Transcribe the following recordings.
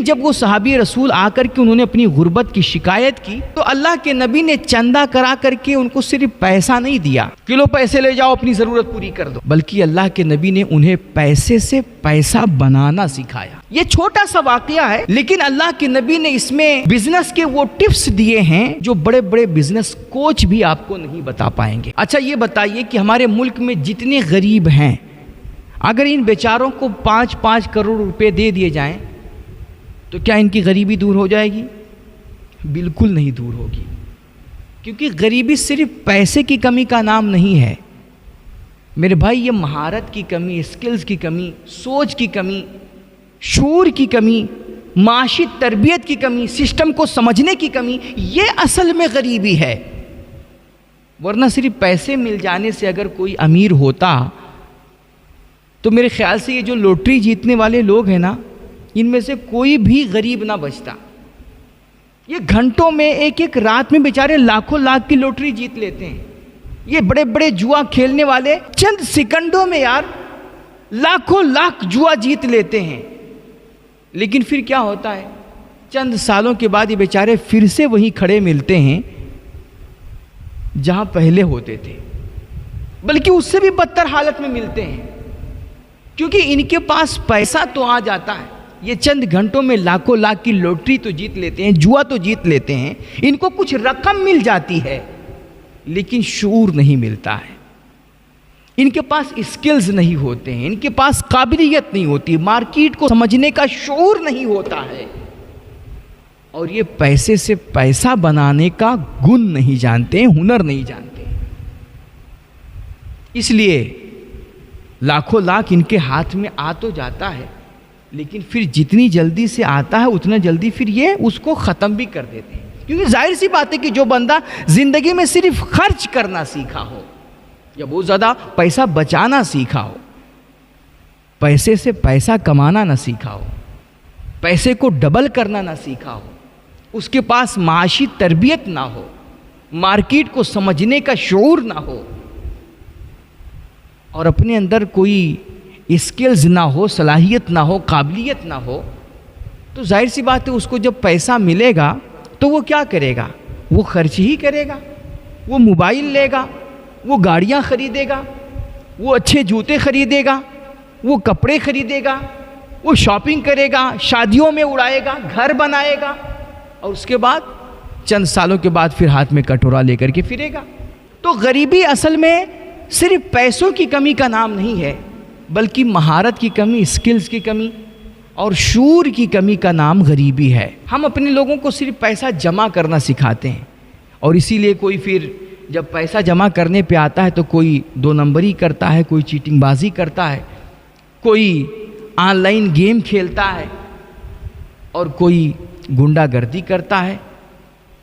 لیکن جب وہ صحابی رسول آ کر کے انہوں نے اپنی غربت کی شکایت کی تو اللہ کے نبی نے چندہ کرا کر کے ان کو صرف پیسہ نہیں دیا کہ لو پیسے لے جاؤ اپنی ضرورت پوری کر دو، بلکہ اللہ کے نبی نے انہیں پیسے سے پیسہ بنانا سکھایا۔ یہ چھوٹا سا واقعہ ہے لیکن اللہ کے نبی نے اس میں بزنس کے وہ ٹپس دیے ہیں جو بڑے بڑے بزنس کوچ بھی آپ کو نہیں بتا پائیں گے۔ اچھا یہ بتائیے کہ ہمارے ملک میں جتنے غریب ہیں اگر ان بیچاروں کو 5 کروڑ روپے دے دیے جائیں تو کیا ان کی غریبی دور ہو جائے گی؟ بالکل نہیں دور ہوگی، کیونکہ غریبی صرف پیسے کی کمی کا نام نہیں ہے میرے بھائی، یہ مہارت کی کمی، اسکلز کی کمی، سوچ کی کمی، شعور کی کمی، معاشی تربیت کی کمی، سسٹم کو سمجھنے کی کمی، یہ اصل میں غریبی ہے۔ ورنہ صرف پیسے مل جانے سے اگر کوئی امیر ہوتا تو میرے خیال سے یہ جو لوٹری جیتنے والے لوگ ہیں نا، ان میں سے کوئی بھی غریب نہ بچتا۔ یہ گھنٹوں میں ایک رات میں بیچارے لاکھوں لاکھ کی لوٹری جیت لیتے ہیں۔ یہ بڑے بڑے جوا کھیلنے والے چند سیکنڈوں میں یار لاکھوں لاکھ جوا جیت لیتے ہیں، لیکن پھر کیا ہوتا ہے؟ چند سالوں کے بعد یہ بیچارے پھر سے وہیں کھڑے ملتے ہیں جہاں پہلے ہوتے تھے، بلکہ اس سے بھی بدتر حالت میں ملتے ہیں، کیونکہ ان کے پاس پیسہ تو آ جاتا ہے، یہ چند گھنٹوں میں لاکھوں لاکھ کی لوٹری تو جیت لیتے ہیں، جوا تو جیت لیتے ہیں، ان کو کچھ رقم مل جاتی ہے لیکن شعور نہیں ملتا ہے، ان کے پاس اسکلز نہیں ہوتے ہیں، ان کے پاس قابلیت نہیں ہوتی، مارکیٹ کو سمجھنے کا شعور نہیں ہوتا ہے، اور یہ پیسے سے پیسہ بنانے کا گن نہیں جانتے، ہنر نہیں جانتے۔ اس لیے لاکھوں لاکھ ان کے ہاتھ میں آ تو جاتا ہے لیکن پھر جتنی جلدی سے آتا ہے اتنا جلدی پھر یہ اس کو ختم بھی کر دیتے ہیں، کیونکہ ظاہر سی بات ہے کہ جو بندہ زندگی میں صرف خرچ کرنا سیکھا ہو یا بہت زیادہ پیسہ بچانا سیکھا ہو، پیسے سے پیسہ کمانا نہ سیکھا ہو، پیسے کو ڈبل کرنا نہ سیکھا ہو، اس کے پاس معاشی تربیت نہ ہو، مارکیٹ کو سمجھنے کا شعور نہ ہو، اور اپنے اندر کوئی اسکلز نہ ہو، صلاحیت نہ ہو، قابلیت نہ ہو، تو ظاہر سی بات ہے اس کو جب پیسہ ملے گا تو وہ کیا کرے گا؟ وہ خرچ ہی کرے گا، وہ موبائل لے گا، وہ گاڑیاں خریدے گا، وہ اچھے جوتے خریدے گا، وہ کپڑے خریدے گا، وہ شاپنگ کرے گا، شادیوں میں اڑائے گا، گھر بنائے گا، اور اس کے بعد چند سالوں کے بعد پھر ہاتھ میں کٹورا لے کر کے پھرے گا۔ تو غریبی اصل میں صرف پیسوں کی کمی کا نام نہیں ہے بلکہ مہارت کی کمی، اسکلز کی کمی اور شعور کی کمی کا نام غریبی ہے۔ ہم اپنے لوگوں کو صرف پیسہ جمع کرنا سکھاتے ہیں، اور اسی لیے کوئی پھر جب پیسہ جمع کرنے پہ آتا ہے تو کوئی 2 نمبری کرتا ہے، کوئی چیٹنگ بازی کرتا ہے، کوئی آن لائن گیم کھیلتا ہے، اور کوئی گنڈا گردی کرتا ہے،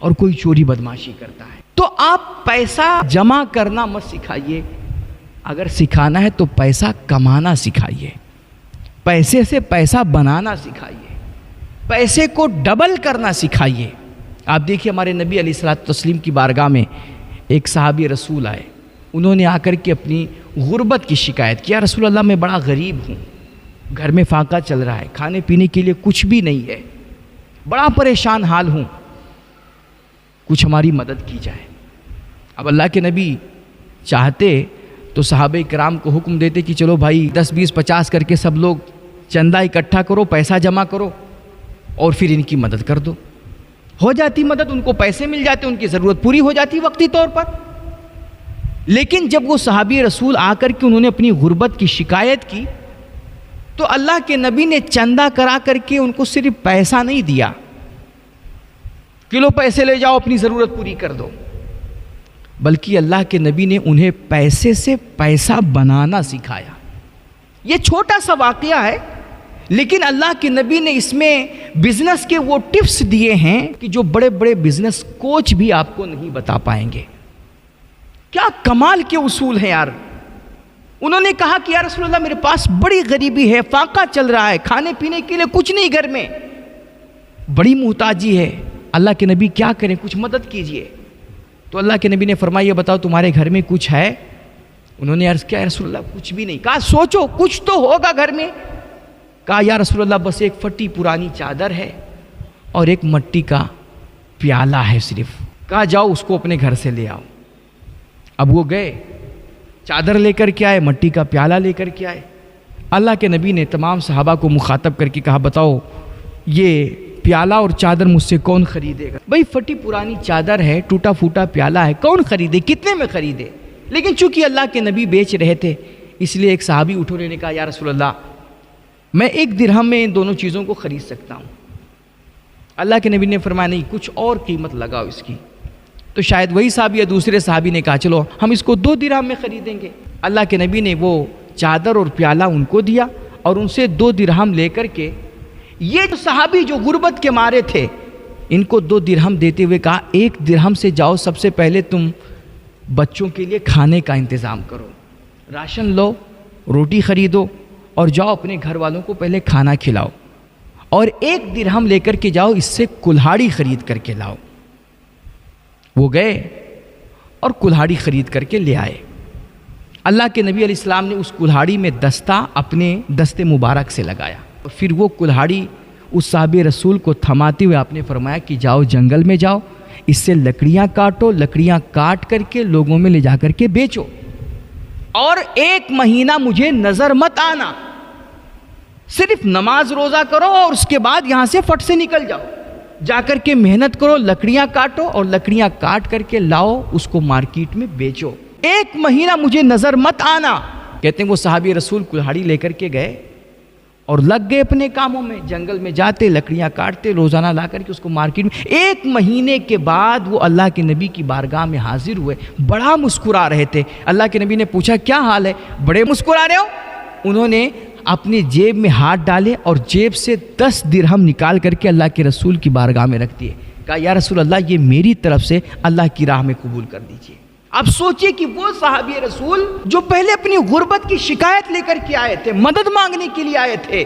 اور کوئی چوری بدماشی کرتا ہے۔ تو آپ پیسہ جمع کرنا مت سکھائیے، اگر سکھانا ہے تو پیسہ کمانا سکھائیے، پیسے سے پیسہ بنانا سکھائیے، پیسے کو ڈبل کرنا سکھائیے۔ آپ دیکھیے ہمارے نبی علیہ الصلوۃ والتسلیم کی بارگاہ میں ایک صحابی رسول آئے، انہوں نے آ کر کے اپنی غربت کی شکایت کی، یا رسول اللہ میں بڑا غریب ہوں، گھر میں فاقہ چل رہا ہے، کھانے پینے کے لیے کچھ بھی نہیں ہے، بڑا پریشان حال ہوں، کچھ ہماری مدد کی جائے۔ اب اللہ کے نبی چاہتے تو صحابہ کرام کو حکم دیتے کہ چلو بھائی 10 20 50 کر کے سب لوگ چندہ اکٹھا کرو، پیسہ جمع کرو اور پھر ان کی مدد کر دو، ہو جاتی مدد، ان کو پیسے مل جاتے، ان کی ضرورت پوری ہو جاتی وقتی طور پر۔ لیکن جب وہ صحابی رسول آ کر کے انہوں نے اپنی غربت کی شکایت کی تو اللہ کے نبی نے چندہ کرا کر کے ان کو صرف پیسہ نہیں دیا کہ لو پیسے لے جاؤ اپنی ضرورت پوری کر دو، بلکہ اللہ کے نبی نے انہیں پیسے سے پیسہ بنانا سکھایا۔ یہ چھوٹا سا واقعہ ہے لیکن اللہ کے نبی نے اس میں بزنس کے وہ ٹپس دیے ہیں کہ جو بڑے بڑے بزنس کوچ بھی آپ کو نہیں بتا پائیں گے۔ کیا کمال کے اصول ہیں یار۔ انہوں نے کہا کہ یا رسول اللہ میرے پاس بڑی غریبی ہے، فاقہ چل رہا ہے، کھانے پینے کے لیے کچھ نہیں گھر میں، بڑی محتاجی ہے، اللہ کے نبی کیا کریں، کچھ مدد کیجئے۔ تو اللہ کے نبی نے فرمایا یہ بتاؤ تمہارے گھر میں کچھ ہے؟ انہوں نے عرض کیا یا رسول اللہ کچھ بھی نہیں۔ کہا سوچو کچھ تو ہوگا گھر میں۔ کہا یا رسول اللہ بس ایک پھٹی پرانی چادر ہے اور ایک مٹی کا پیالہ ہے صرف. کہا جاؤ اس کو اپنے گھر سے لے آؤ. اب وہ گئے, چادر لے کر کے آئے, مٹی کا پیالہ لے کر کے آئے. اللہ کے نبی نے تمام صحابہ کو مخاطب کر کے کہا بتاؤ یہ پیالہ اور چادر مجھ سے کون خریدے گا؟ بھئی پھٹی پرانی چادر ہے, ٹوٹا پھوٹا پیالہ ہے, کون خریدے, کتنے میں خریدے؟ لیکن چونکہ اللہ کے نبی بیچ رہے تھے اس لیے ایک صحابی اٹھونے نے کہا یا رسول اللہ میں 1 درہم میں ان دونوں چیزوں کو خرید سکتا ہوں. اللہ کے نبی نے فرمایا نہیں, کچھ اور قیمت لگاؤ اس کی. تو شاید وہی صحابی یا دوسرے صحابی نے کہا چلو ہم اس کو 2 درہم میں خریدیں گے. اللہ کے نبی نے وہ چادر اور پیالہ ان کو دیا اور ان سے 2 درہم لے کر کے یہ جو صحابی جو غربت کے مارے تھے ان کو 2 درہم دیتے ہوئے کہا 1 درہم سے جاؤ سب سے پہلے تم بچوں کے لیے کھانے کا انتظام کرو, راشن لو, روٹی خریدو اور جاؤ اپنے گھر والوں کو پہلے کھانا کھلاؤ, اور 1 درہم لے کر کے جاؤ اس سے کلہاڑی خرید کر کے لاؤ. وہ گئے اور کلہاڑی خرید کر کے لے آئے. اللہ کے نبی علیہ السلام نے اس کلہاڑی میں دستہ اپنے دستے مبارک سے لگایا اور پھر وہ کلہاڑی اس صحابی رسول کو تھماتے ہوئے آپ نے فرمایا کہ جاؤ جنگل میں جاؤ, اس سے لکڑیاں کاٹو, لکڑیاں کاٹ کر کے لوگوں میں لے جا کر کے بیچو, اور 1 مہینہ مجھے نظر مت آنا, صرف نماز روزہ کرو اور اس کے بعد یہاں سے فٹ سے نکل جاؤ, جا کر کے محنت کرو, لکڑیاں کاٹو اور لکڑیاں کاٹ کر کے لاؤ, اس کو مارکیٹ میں بیچو, 1 مہینہ مجھے نظر مت آنا. کہتے ہیں وہ صحابی رسول کلہاڑی لے کر کے گئے اور لگ گئے اپنے کاموں میں, جنگل میں جاتے, لکڑیاں کاٹتے, روزانہ لا کر کے اس کو مارکیٹ میں. 1 مہینے کے بعد وہ اللہ کے نبی کی بارگاہ میں حاضر ہوئے, بڑا مسکرا رہے تھے. اللہ کے نبی نے پوچھا کیا حال ہے, بڑے مسکرا رہے ہو؟ انہوں نے اپنی جیب میں ہاتھ ڈالے اور جیب سے 10 درہم نکال کر کے اللہ کے رسول کی بارگاہ میں رکھ دیے. کہا یا رسول اللہ یہ میری طرف سے اللہ کی راہ میں قبول کر دیجئے. اب سوچئے کہ وہ صحابی رسول جو پہلے اپنی غربت کی شکایت لے کر کے آئے تھے, مدد مانگنے کے لیے آئے تھے,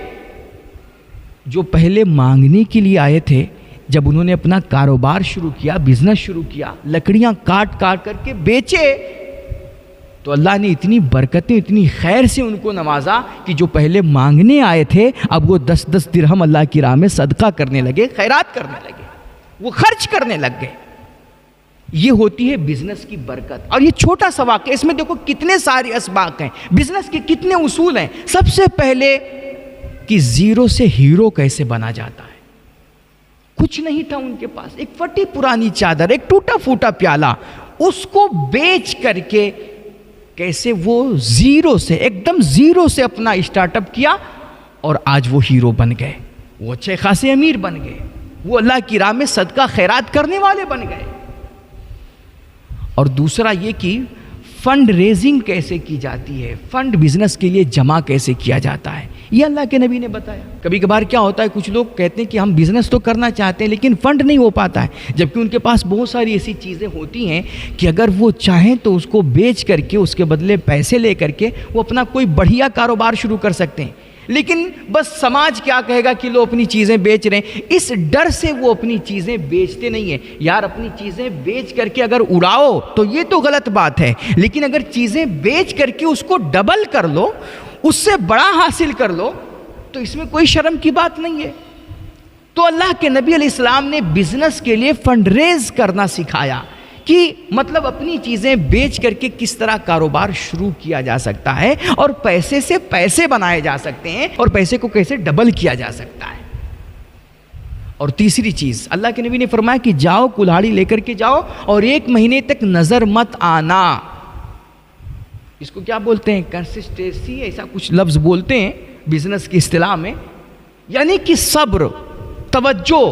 جو پہلے مانگنے کے لیے آئے تھے, جب انہوں نے اپنا کاروبار شروع کیا, بزنس شروع کیا, لکڑیاں کاٹ کاٹ کر کے بیچے, تو اللہ نے اتنی برکتیں, اتنی خیر سے ان کو نوازا کہ جو پہلے مانگنے آئے تھے اب وہ 10 درہم اللہ کی راہ میں صدقہ کرنے لگے, خیرات کرنے لگے, وہ خرچ کرنے لگ گئے. یہ ہوتی ہے بزنس کی برکت. اور یہ چھوٹا سا واقعہ, اس میں دیکھو کتنے سارے اسباق ہیں, بزنس کے کتنے اصول ہیں. سب سے پہلے کہ زیرو سے ہیرو کیسے بنا جاتا ہے. کچھ نہیں تھا ان کے پاس, ایک پھٹی پرانی چادر, ایک ٹوٹا پھوٹا پیالہ, اس کو بیچ کر کے کیسے وہ زیرو سے, ایک دم زیرو سے اپنا اسٹارٹ اپ کیا اور آج وہ ہیرو بن گئے, وہ اچھے خاصے امیر بن گئے, وہ اللہ کی راہ میں صدقہ خیرات کرنے والے بن گئے. اور دوسرا یہ کہ فنڈ ریزنگ کیسے کی جاتی ہے, فنڈ بزنس کے لیے جمع کیسے کیا جاتا ہے, یہ اللہ کے نبی نے بتایا. کبھی کبھار کیا ہوتا ہے, کچھ لوگ کہتے ہیں کہ ہم بزنس تو کرنا چاہتے ہیں لیکن فنڈ نہیں ہو پاتا ہے, جبکہ ان کے پاس بہت ساری ایسی چیزیں ہوتی ہیں کہ اگر وہ چاہیں تو اس کو بیچ کر کے اس کے بدلے پیسے لے کر کے وہ اپنا کوئی بڑھیا کاروبار شروع کر سکتے ہیں. لیکن بس سماج کیا کہے گا کہ لوگ اپنی چیزیں بیچ رہے ہیں, اس ڈر سے وہ اپنی چیزیں بیچتے نہیں ہیں. یار اپنی چیزیں بیچ کر کے اگر اڑاؤ تو یہ تو غلط بات ہے, لیکن اگر چیزیں بیچ کر کے اس کو ڈبل کر لو, اس سے بڑا حاصل کر لو, تو اس میں کوئی شرم کی بات نہیں ہے. تو اللہ کے نبی علیہ السلام نے بزنس کے لیے فنڈ ریز کرنا سکھایا کہ مطلب اپنی چیزیں بیچ کر کے کس طرح کاروبار شروع کیا جا سکتا ہے اور پیسے سے پیسے بنائے جا سکتے ہیں اور پیسے کو کیسے ڈبل کیا جا سکتا ہے. اور تیسری چیز اللہ کے نبی نے فرمایا کہ جاؤ کلہاڑی لے کر کے جاؤ اور 1 مہینے تک نظر مت آنا. اس کو کیا بولتے ہیں, کنسسٹنسی, ایسا کچھ لفظ بولتے ہیں بزنس کی اصطلاح میں, یعنی کہ صبر, توجہ.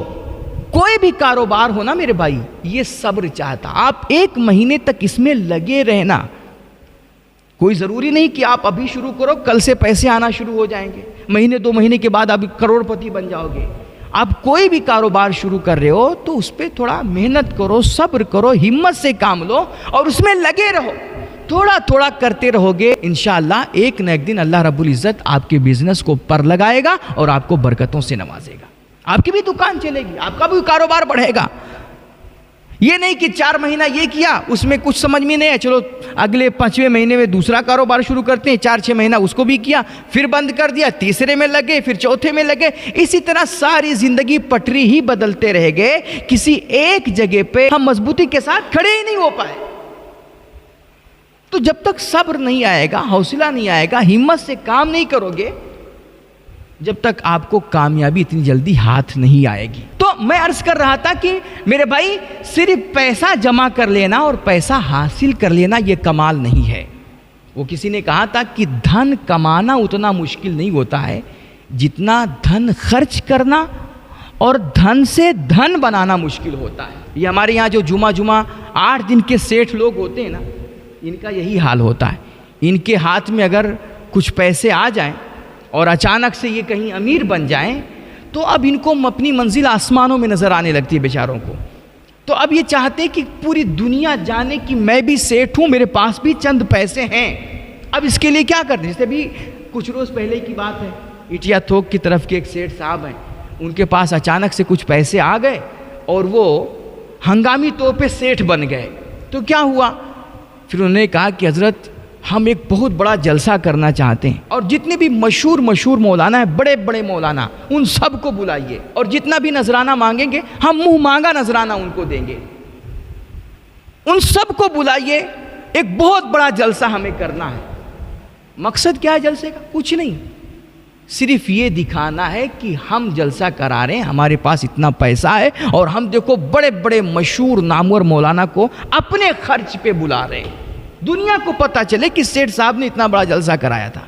کوئی بھی کاروبار ہو نا میرے بھائی, یہ صبر چاہتا. آپ 1 مہینے تک اس میں لگے رہنا. کوئی ضروری نہیں کہ آپ ابھی شروع کرو کل سے پیسے آنا شروع ہو جائیں گے, مہینے 2 مہینے کے بعد آپ کروڑ پتی بن جاؤ گے. آپ کوئی بھی کاروبار شروع کر رہے ہو تو اس پہ تھوڑا محنت کرو, صبر کرو, ہمت سے کام لو اور اس میں لگے رہو. تھوڑا تھوڑا کرتے رہو گے, انشاءاللہ ایک نہ ایک دن اللہ رب العزت آپ کے بزنس کو پر لگائے گا اور آپ کو برکتوں سے نوازے گا. آپ کی بھی دکان چلے گی, آپ کا بھی کاروبار بڑھے گا. یہ نہیں کہ 4 مہینہ یہ کیا، اس میں کچھ سمجھ میں نہیں ہے، چلو اگلے 5ویں مہینے میں دوسرا کاروبار شروع کرتے ہیں، 4-6 مہینہ اس کو بھی کیا، پھر بند کر دیا، تیسرے میں لگے، پھر چوتھے میں لگے، اسی طرح ساری زندگی پٹری ہی بدلتے رہ گئے، کسی ایک جگہ پہ ہم مضبوطی کے ساتھ کھڑے ہی نہیں ہو پائے۔ تو جب تک صبر نہیں آئے گا، حوصلہ نہیں آئے گا، ہمت سے کام نہیں کرو گے، جب تک آپ کو کامیابی اتنی جلدی ہاتھ نہیں آئے گی۔ تو میں عرض کر رہا تھا کہ میرے بھائی صرف پیسہ جمع کر لینا اور پیسہ حاصل کر لینا یہ کمال نہیں ہے۔ وہ کسی نے کہا تھا کہ دھن کمانا اتنا مشکل نہیں ہوتا ہے جتنا دھن خرچ کرنا اور دھن سے دھن بنانا مشکل ہوتا ہے۔ یہ ہمارے یہاں جو جمعہ 8 دن کے سیٹھ لوگ ہوتے ہیں نا، ان کا یہی حال ہوتا ہے۔ ان کے ہاتھ میں اگر کچھ پیسے آ جائیں اور اچانک سے یہ کہیں امیر بن جائیں تو اب ان کو اپنی منزل آسمانوں میں نظر آنے لگتی ہے بیچاروں کو۔ تو اب یہ چاہتے کہ پوری دنیا جانے کہ میں بھی سیٹھ ہوں، میرے پاس بھی چند پیسے ہیں۔ اب اس کے لیے کیا کرتے ہیں؟ جیسے بھی کچھ روز پہلے کی بات ہے، اٹیا تھوک کی طرف کے ایک سیٹھ صاحب ہیں، ان کے پاس اچانک سے کچھ پیسے آ گئے اور وہ ہنگامی طور پہ سیٹھ بن گئے۔ تو کیا ہوا؟ پھر انہوں نے کہا کہ حضرت ہم ایک بہت بڑا جلسہ کرنا چاہتے ہیں، اور جتنے بھی مشہور مولانا ہیں، بڑے بڑے مولانا، ان سب کو بلائیے، اور جتنا بھی نذرانہ مانگیں گے ہم منہ مانگا نذرانہ ان کو دیں گے۔ ان سب کو بلائیے، ایک بہت بڑا جلسہ ہمیں کرنا ہے۔ مقصد کیا ہے جلسے کا؟ کچھ نہیں، صرف یہ دکھانا ہے کہ ہم جلسہ کرا رہے ہیں، ہمارے پاس اتنا پیسہ ہے، اور ہم دیکھو بڑے بڑے مشہور نامور مولانا کو اپنے خرچ پہ بلا رہے ہیں، دنیا کو پتہ چلے کہ سیٹھ صاحب نے اتنا بڑا جلسہ کرایا تھا۔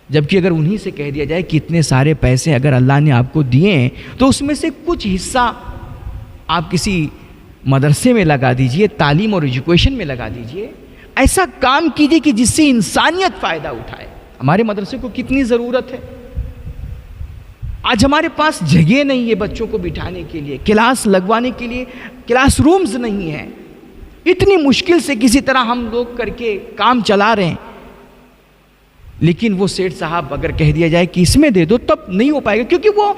جبکہ اگر انہی سے کہہ دیا جائے کہ اتنے سارے پیسے اگر اللہ نے آپ کو دیے ہیں تو اس میں سے کچھ حصہ آپ کسی مدرسے میں لگا دیجئے، تعلیم اور ایجوکیشن میں لگا دیجئے، ایسا کام کیجئے کہ جس سے انسانیت فائدہ اٹھائے۔ ہمارے مدرسے کو کتنی ضرورت ہے، آج ہمارے پاس جگہ نہیں ہے بچوں کو بٹھانے کے لیے، کلاس لگوانے کے لیے کلاس رومز نہیں ہیں، اتنی مشکل سے کسی طرح ہم لوگ کر کے کام چلا رہے ہیں۔ لیکن وہ سیٹھ صاحب اگر کہہ دیا جائے کہ اس میں دے دو، تب نہیں ہو پائے گا، کیونکہ وہ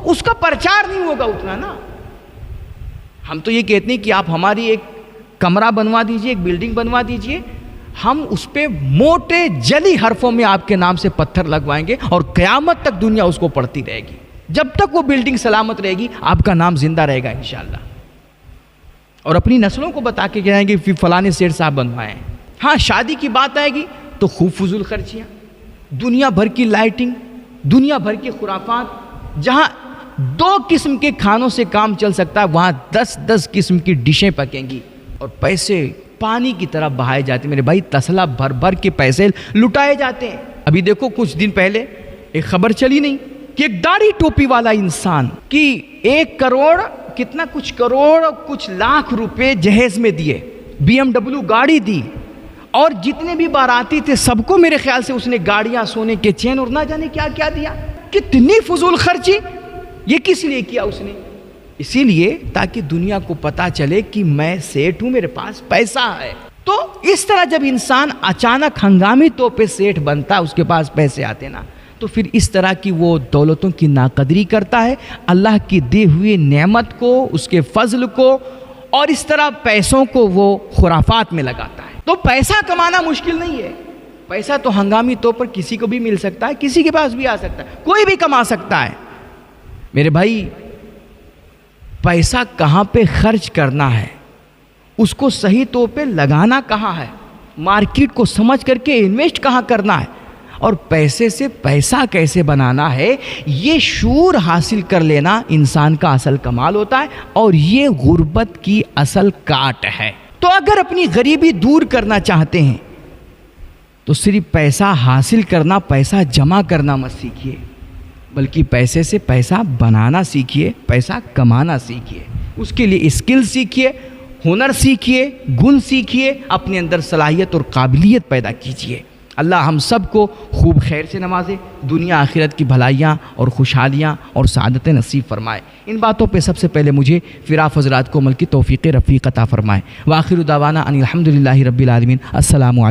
اس کا پرچار نہیں ہوگا اتنا نا۔ ہم تو یہ کہتے ہیں کہ آپ ہماری ایک کمرہ بنوا دیجئے، ایک بلڈنگ بنوا دیجئے، ہم اس پہ موٹے جلی حرفوں میں آپ کے نام سے پتھر لگوائیں گے، اور قیامت تک دنیا اس کو پڑھتی رہے گی۔ جب تک وہ بلڈنگ سلامت رہے گی آپ کا نام زندہ رہے گا انشاءاللہ، اور اپنی نسلوں کو بتا کے جائیں گے فلانے سیٹھ صاحب بنوائے ہیں۔ ہاں شادی کی بات آئے گی تو خوب فضول خرچیاں، دنیا بھر کی لائٹنگ، دنیا بھر کے خرافات، جہاں 2 قسم کے کھانوں سے کام چل سکتا ہے وہاں 10 قسم کی ڈشیں پکیں گی، اور پیسے پانی کی طرح بہائے جاتے ہیں۔ میرے بھائی تسلا بھر بھر کے پیسے لٹائے جاتے ہیں۔ ابھی دیکھو کچھ دن پہلے ایک خبر چلی نہیں کہ ایک داڑھی ٹوپی والا انسان کی 1 کروڑ کتنا کچھ لاکھ روپے جہیز میں دیے، BMW گاڑی دی، اور جتنے بھی باراتی تھے سب کو میرے خیال سے اس نے گاڑیاں، سونے کے چین اور نہ جانے کیا کیا دیا۔ کتنی فضول خرچی! یہ کس لیے کیا اس نے؟ اسی لیے تاکہ دنیا کو پتا چلے کہ میں سیٹھ ہوں، میرے پاس پیسہ ہے۔ تو اس طرح جب انسان اچانک ہنگامی طور پہ سیٹھ بنتا، اس کے پاس پیسے آتے نا، تو پھر اس طرح کی وہ دولتوں کی ناقدری کرتا ہے، اللہ کی دی ہوئی نعمت کو، اس کے فضل کو، اور اس طرح پیسوں کو وہ خرافات میں لگاتا ہے۔ تو پیسہ کمانا مشکل نہیں ہے، پیسہ تو ہنگامی طور پر کسی کو بھی مل سکتا ہے، کسی کے پاس بھی آ سکتا ہے، کوئی بھی کما سکتا ہے۔ میرے بھائی پیسہ کہاں پہ خرچ کرنا ہے، اس کو صحیح طور پہ لگانا کہاں ہے، مارکیٹ کو سمجھ کر کے انویسٹ کہاں کرنا ہے، اور پیسے سے پیسہ کیسے بنانا ہے، یہ شعور حاصل کر لینا انسان کا اصل کمال ہوتا ہے، اور یہ غربت کی اصل کاٹ ہے۔ تو اگر اپنی غریبی دور کرنا چاہتے ہیں تو صرف پیسہ حاصل کرنا، پیسہ جمع کرنا مت سیکھیے، بلکہ پیسے سے پیسہ بنانا سیکھیے، پیسہ کمانا سیکھیے۔ اس کے لیے اسکل سیکھیے، ہنر سیکھیے، گن سیکھیے، اپنے اندر صلاحیت اور قابلیت پیدا کیجیے۔ اللہ ہم سب کو خوب خیر سے نوازے، دنیا آخرت کی بھلائیاں اور خوشحالیاں اور سعادتیں نصیب فرمائے۔ ان باتوں پہ سب سے پہلے مجھے فراف حضرات کو عمل کی توفیق رفیق عطا فرمائے۔ وآخر دعوانا ان الحمدللہ رب العالمین۔ السلام علیکم۔